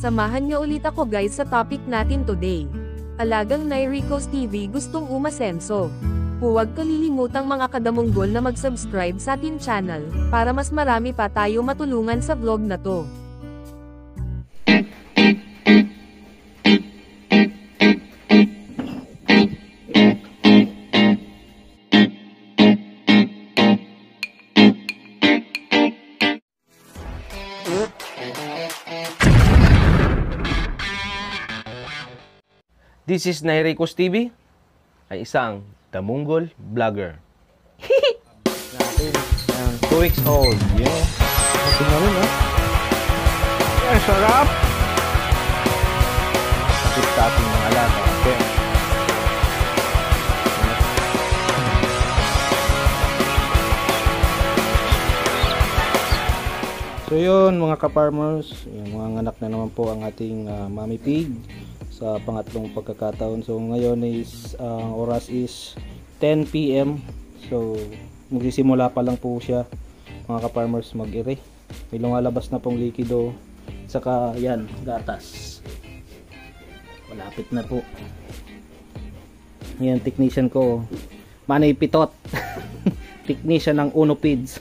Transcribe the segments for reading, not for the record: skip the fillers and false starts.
Samahan niyo ulit ako guys sa topic natin today. Alagang Nairicos TV gustong umasenso. Huwag kalilimutang mga kadamunggol na mag-subscribe sa atin channel, para mas marami pa tayo matulungan sa vlog na to. This is Nairicos TV, ay isang damunggol vlogger. Natin, 2 weeks old. Yeah. Natin na rin, ha? Yan, sarap! Sakit sa ating mga alaga. Okay. So yun, mga ka-farmers, yung mga anak na naman po ang ating mommy pig sa pangatlong pagkakataon. So ngayon is oras is 10 PM. So magsisimula pa lang po siya, mga ka-farmers, mag-ire. May lumalabas na pong likido, saka yan, gatas. Malapit na po. Yan, technician ko, Manay Pitot. Technician ng Uno Feeds.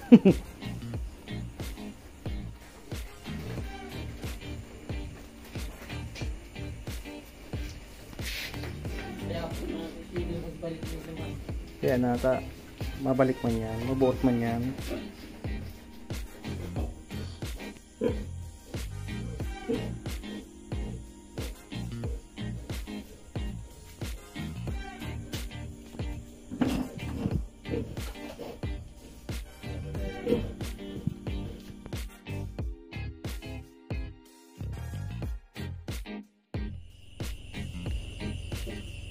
Kaya mabalik man yan, mabuot man yan.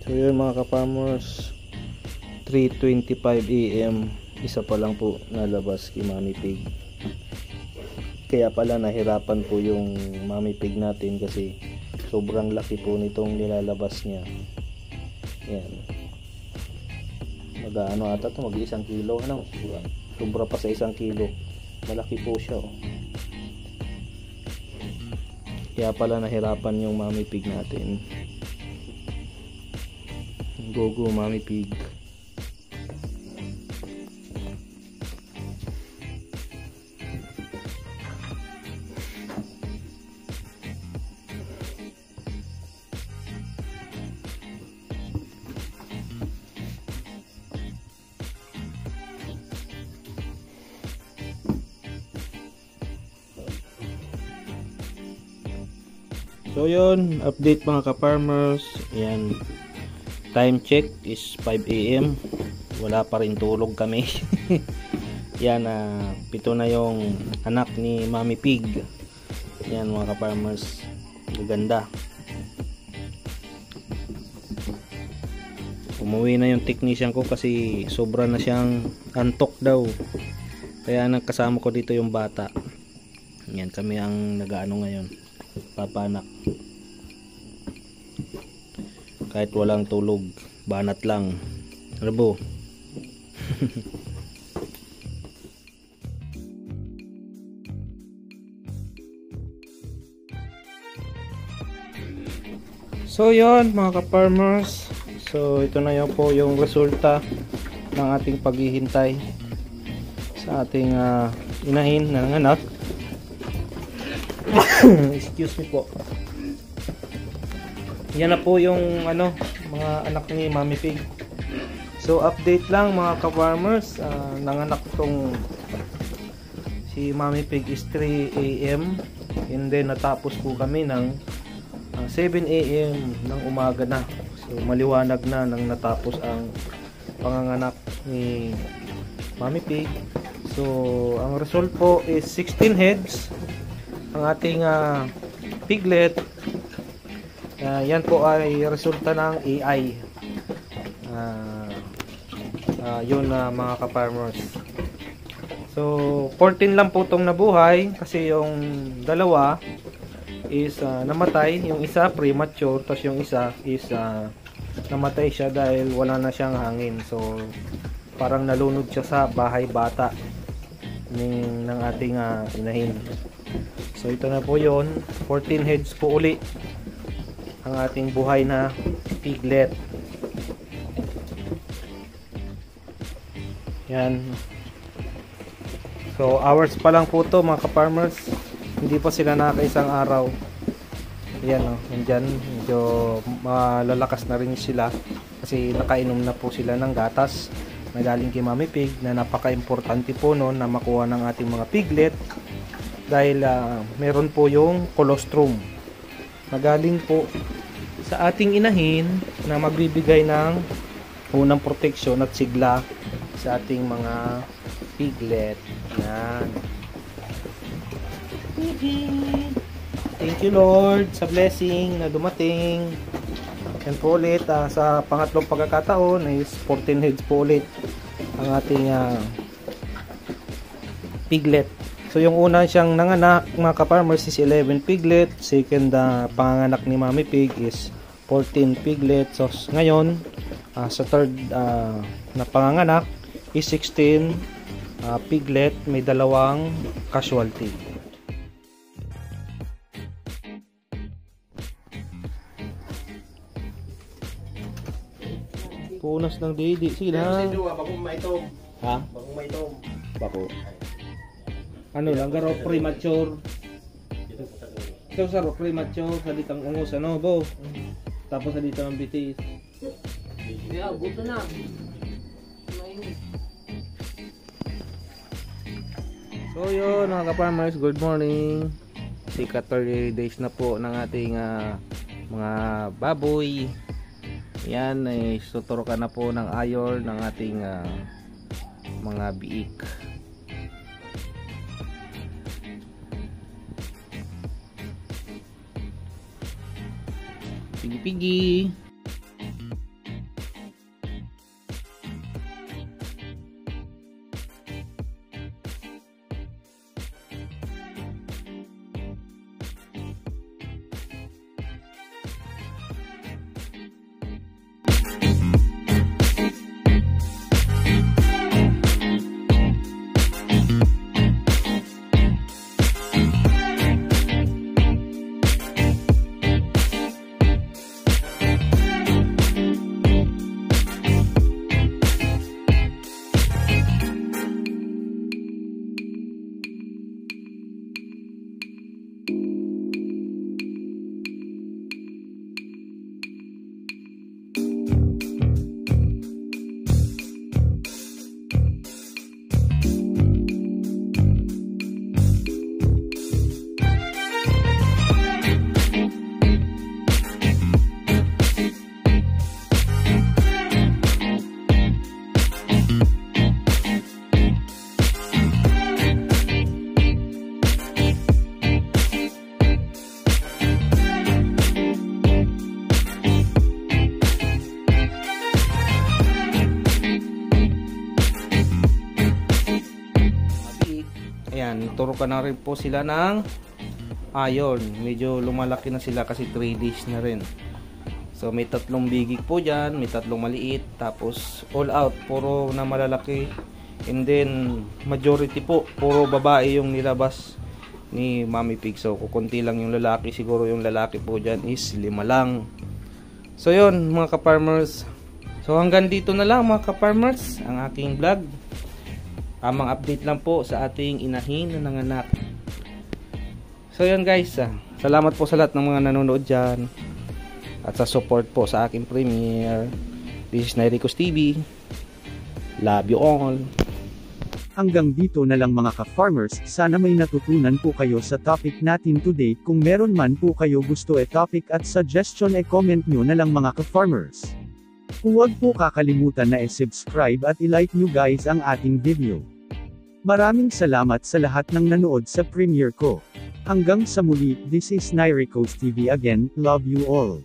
So yun, mga ka-farmers, 3:25 AM, isa pa lang po nalabas kay Mommy Pig. Kaya pala nahirapan po yung Mommy Pig natin kasi sobrang laki po nitong nilalabas niya. Yan. Mag-ano ata to, mag-1 kilo, ano? Sobra pa sa 1 kilo. Malaki po siya, oh. Kaya pala nahirapan yung Mommy Pig natin. Go Mommy Pig. So yun, update mga ka-farmers. Yan, time check is 5 AM. Wala pa rin tulog kami. Yan, 7 na yung anak ni Mommy Pig. Yan mga ka-farmers, ganda. Umuwi na yung technician ko kasi sobra na siyang antok daw. Kaya nagkasama ko dito yung bata. Yan, kami ang nag-ano ngayon, papanak. Kahit walang tulog, banat lang. Rabo. So yun, mga ka-farmers, so ito na yun po yung resulta ng ating paghihintay sa ating inahin na nanganak. Excuse me po. Yan na po yung mga anak ni Mommy Pig. So update lang mga ka-farmers, nanganak tong si Mommy Pig is 3 AM, and then natapos po kami ng 7 AM ng umaga na. So maliwanag na nang natapos ang panganganak ni Mommy Pig. So ang result po is 16 heads ang ating piglet. Yan po ay resulta ng AI. Yun mga ka-farmers. So 14 lang po itong nabuhay kasi yung dalawa is namatay. Yung isa premature, tapos yung isa is namatay siya dahil wala na siyang hangin. So parang nalunod siya sa bahay bata ng ating inahin. So ito na po yon, 14 heads po uli ang ating buhay na piglet. Yan. So hours pa lang po to mga ka-farmers, hindi pa sila nakakaisang araw. Yan o, nandyan, medyo malalakas na rin sila kasi nakainom na po sila ng gatas na galing kay Mami Pig, na napaka-importante po noon na makuha ng ating mga piglet dahil meron po yung colostrum na galing po sa ating inahin na magbibigay ng unang proteksyon at sigla sa ating mga piglet. Yan. Thank you Lord sa blessing na dumating. Yan po ulit, sa pangatlong pagkakataon is 14 heads po ulit ang ating piglet. So yung una siyang nanganak mga ka-farmers is 11 piglet. Second panganak ni Mami Pig is 14 piglet. So ngayon sa third na panganganak is 16 piglet, may dalawang casualty. Punas ng didi. Sige na. Bagong maitom. Ha? Bagong maitom. Bako. Ano lang, garo premature. So sa premature, salitang ungos ano, bo. Tapos salita ng bitis. Yeah, buto na. So yun mga ka-farmers, good morning. Sika 30 days na po ng ating mga baboy. Yan, tuturo ka na po ng iron ng ating mga biik. Pigi-pigi. Ayan, turo ka na rin po sila ng iron. Medyo lumalaki na sila kasi 3 days na rin. So may 3 bigig po dyan, may 3 maliit, tapos all out, puro na malalaki. And then majority po, puro babae yung nilabas ni Mami Pig. So kukunti lang yung lalaki, siguro yung lalaki po dyan is 5 lang. So yun mga ka-farmers. So hanggang dito na lang mga ka-farmers ang aking vlog. Amang update lang po sa ating inahin na nanganak. So yun guys, salamat po sa lahat ng mga nanonood dyan at sa support po sa aking premiere. This is Nairicos TV. Love you all. Hanggang dito na lang mga ka-farmers, sana may natutunan po kayo sa topic natin today. Kung meron man po kayo gusto topic at suggestion comment nyo na lang mga ka-farmers. Huwag po kakalimutan na subscribe at i-like nyo guys ang ating video. Maraming salamat sa lahat ng nanood sa premiere ko. Hanggang sa muli, this is Nairicos TV again, love you all.